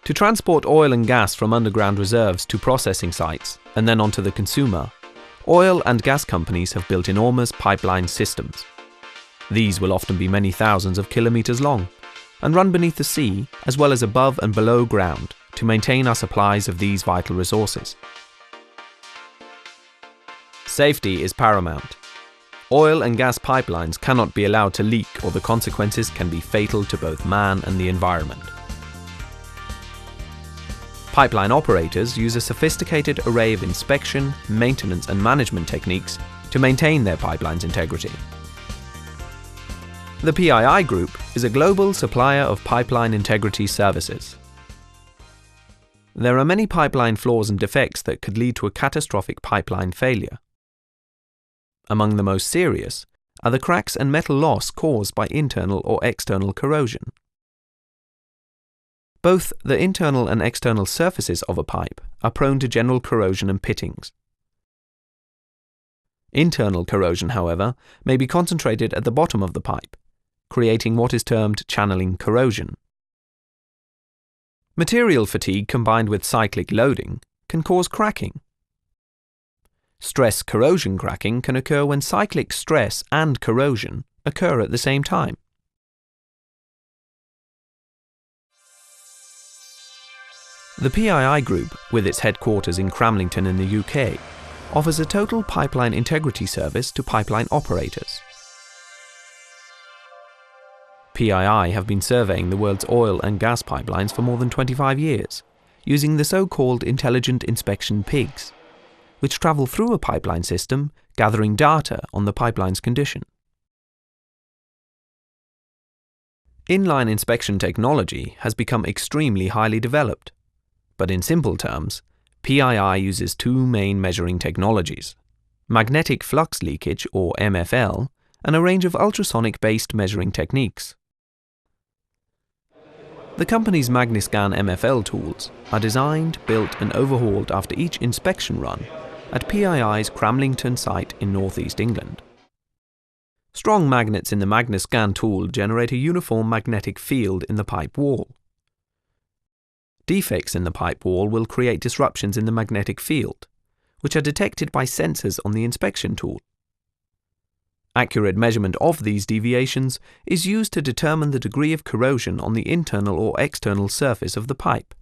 To transport oil and gas from underground reserves to processing sites and then onto the consumer, oil and gas companies have built enormous pipeline systems. These will often be many thousands of kilometers long and run beneath the sea as well as above and below ground to maintain our supplies of these vital resources. Safety is paramount. Oil and gas pipelines cannot be allowed to leak, or the consequences can be fatal to both man and the environment. Pipeline operators use a sophisticated array of inspection, maintenance and management techniques to maintain their pipeline's integrity. The PII Group is a global supplier of pipeline integrity services. There are many pipeline flaws and defects that could lead to a catastrophic pipeline failure. Among the most serious are the cracks and metal loss caused by internal or external corrosion. Both the internal and external surfaces of a pipe are prone to general corrosion and pittings. Internal corrosion, however, may be concentrated at the bottom of the pipe, creating what is termed channeling corrosion. Material fatigue combined with cyclic loading can cause cracking. Stress corrosion cracking can occur when cyclic stress and corrosion occur at the same time. The PII Group, with its headquarters in Cramlington in the UK, offers a total pipeline integrity service to pipeline operators. PII have been surveying the world's oil and gas pipelines for more than 25 years, using the so-called intelligent inspection pigs, which travel through a pipeline system, gathering data on the pipeline's condition. Inline inspection technology has become extremely highly developed, but in simple terms, PII uses two main measuring technologies: magnetic flux leakage, or MFL, and a range of ultrasonic-based measuring techniques. The company's MagniScan MFL tools are designed, built and overhauled after each inspection run at PII's Cramlington site in northeast England. Strong magnets in the MagniScan tool generate a uniform magnetic field in the pipe wall. Defects in the pipe wall will create disruptions in the magnetic field, which are detected by sensors on the inspection tool. Accurate measurement of these deviations is used to determine the degree of corrosion on the internal or external surface of the pipe.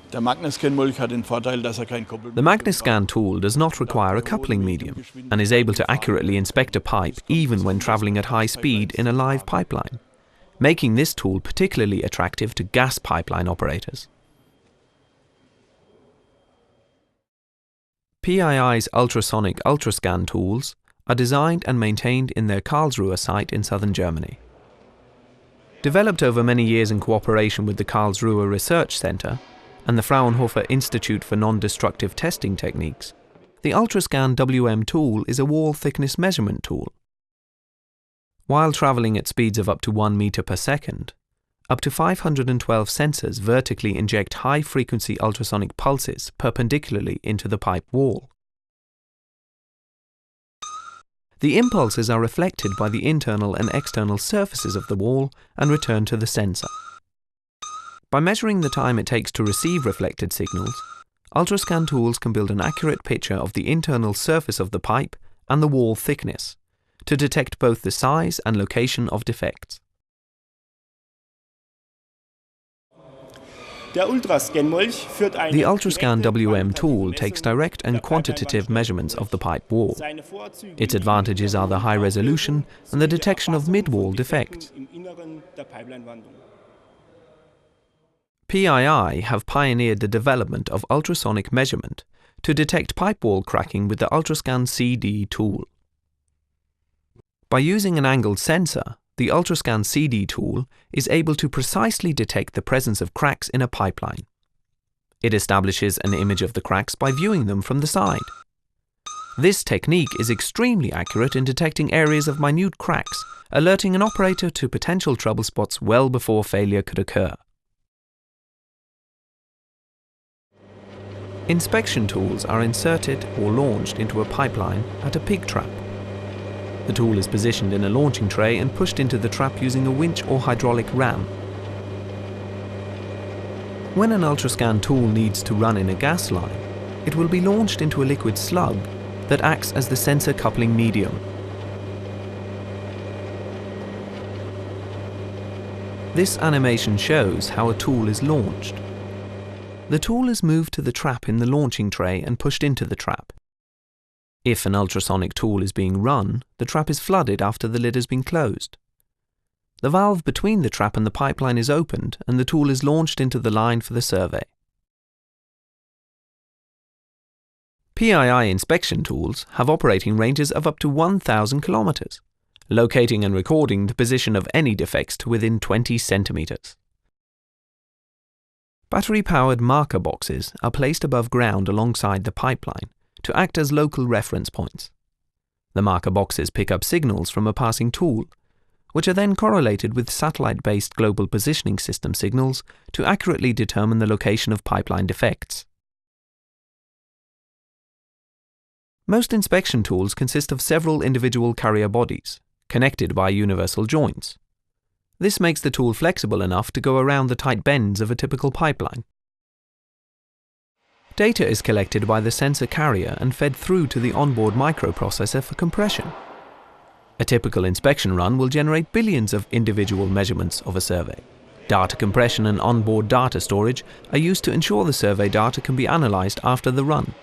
The MagniScan tool does not require a coupling medium and is able to accurately inspect a pipe even when travelling at high speed in a live pipeline, making this tool particularly attractive to gas pipeline operators. PII's ultrasonic ultrascan tools are designed and maintained in their Karlsruhe site in southern Germany. Developed over many years in cooperation with the Karlsruhe Research Center and the Fraunhofer Institute for Non-Destructive Testing Techniques, the Ultrascan WM tool is a wall thickness measurement tool. While traveling at speeds of up to 1 meter per second, up to 512 sensors vertically inject high-frequency ultrasonic pulses perpendicularly into the pipe wall. The impulses are reflected by the internal and external surfaces of the wall and returned to the sensor. By measuring the time it takes to receive reflected signals, ultrascan tools can build an accurate picture of the internal surface of the pipe and the wall thickness, to detect both the size and location of defects. The Ultrascan WM tool takes direct and quantitative measurements of the pipe wall. Its advantages are the high resolution and the detection of mid-wall defects. PII have pioneered the development of ultrasonic measurement to detect pipe wall cracking with the Ultrascan CD tool. By using an angled sensor, the Ultrascan CD tool is able to precisely detect the presence of cracks in a pipeline. It establishes an image of the cracks by viewing them from the side. This technique is extremely accurate in detecting areas of minute cracks, alerting an operator to potential trouble spots well before failure could occur. Inspection tools are inserted or launched into a pipeline at a pig trap. The tool is positioned in a launching tray and pushed into the trap using a winch or hydraulic ram. When an ultrascan tool needs to run in a gas line, it will be launched into a liquid slug that acts as the sensor coupling medium. This animation shows how a tool is launched. The tool is moved to the trap in the launching tray and pushed into the trap. If an ultrasonic tool is being run, the trap is flooded after the lid has been closed. The valve between the trap and the pipeline is opened and the tool is launched into the line for the survey. PII inspection tools have operating ranges of up to 1,000 kilometers, locating and recording the position of any defects to within 20 centimeters. Battery-powered marker boxes are placed above ground alongside the pipeline to act as local reference points. The marker boxes pick up signals from a passing tool, which are then correlated with satellite-based global positioning system signals to accurately determine the location of pipeline defects. Most inspection tools consist of several individual carrier bodies, connected by universal joints. This makes the tool flexible enough to go around the tight bends of a typical pipeline. Data is collected by the sensor carrier and fed through to the onboard microprocessor for compression. A typical inspection run will generate billions of individual measurements of a survey. Data compression and onboard data storage are used to ensure the survey data can be analyzed after the run.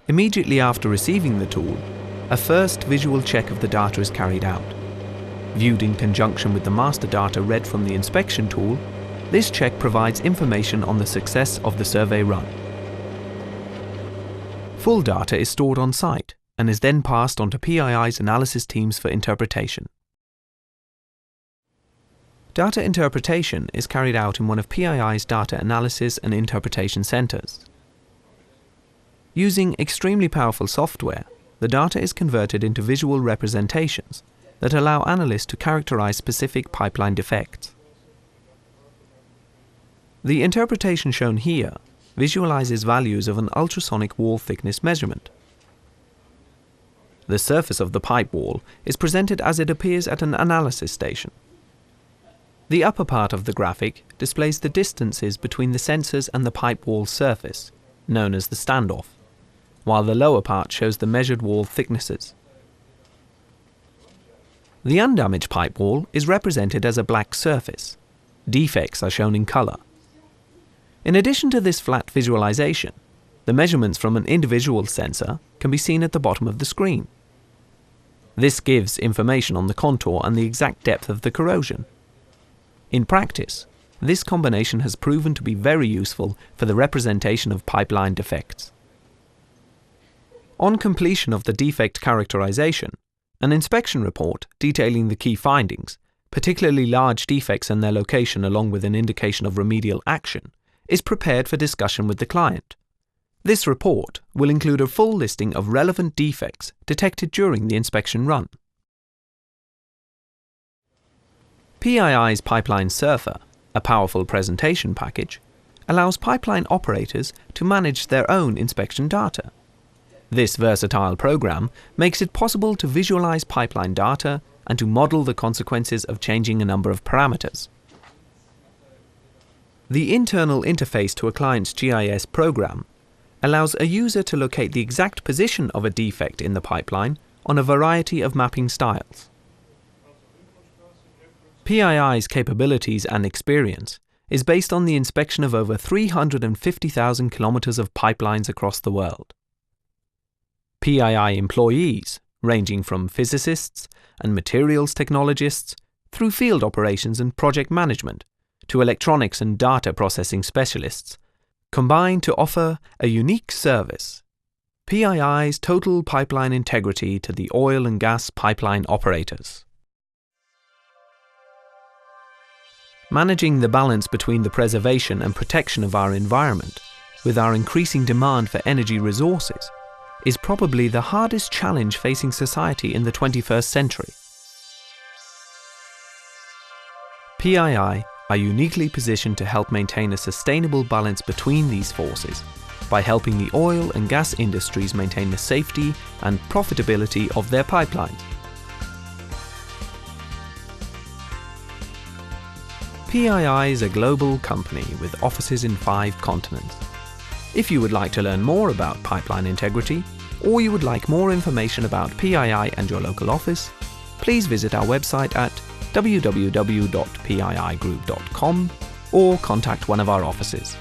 Immediately after receiving the tool, a first visual check of the data is carried out. Viewed in conjunction with the master data read from the inspection tool, this check provides information on the success of the survey run. Full data is stored on site and is then passed on to PII's analysis teams for interpretation. Data interpretation is carried out in one of PII's data analysis and interpretation centers. Using extremely powerful software, the data is converted into visual representations that allow analysts to characterize specific pipeline defects. The interpretation shown here visualizes values of an ultrasonic wall thickness measurement. The surface of the pipe wall is presented as it appears at an analysis station. The upper part of the graphic displays the distances between the sensors and the pipe wall surface, known as the standoff, while the lower part shows the measured wall thicknesses. The undamaged pipe wall is represented as a black surface. Defects are shown in color. In addition to this flat visualization, the measurements from an individual sensor can be seen at the bottom of the screen. This gives information on the contour and the exact depth of the corrosion. In practice, this combination has proven to be very useful for the representation of pipeline defects. On completion of the defect characterization, an inspection report detailing the key findings, particularly large defects and their location along with an indication of remedial action, is prepared for discussion with the client. This report will include a full listing of relevant defects detected during the inspection run. PII's Pipeline Surfer, a powerful presentation package, allows pipeline operators to manage their own inspection data. This versatile program makes it possible to visualize pipeline data and to model the consequences of changing a number of parameters. The internal interface to a client's GIS program allows a user to locate the exact position of a defect in the pipeline on a variety of mapping styles. PII's capabilities and experience is based on the inspection of over 350,000 kilometers of pipelines across the world. PII employees, ranging from physicists and materials technologists through field operations and project management, to electronics and data processing specialists, combine to offer a unique service: PII's total pipeline integrity to the oil and gas pipeline operators. Managing the balance between the preservation and protection of our environment with our increasing demand for energy resources is probably the hardest challenge facing society in the 21st century. PII are uniquely positioned to help maintain a sustainable balance between these forces by helping the oil and gas industries maintain the safety and profitability of their pipelines. PII is a global company with offices in 5 continents. If you would like to learn more about pipeline integrity, or you would like more information about PII and your local office, please visit our website at www.piigroup.com or contact one of our offices.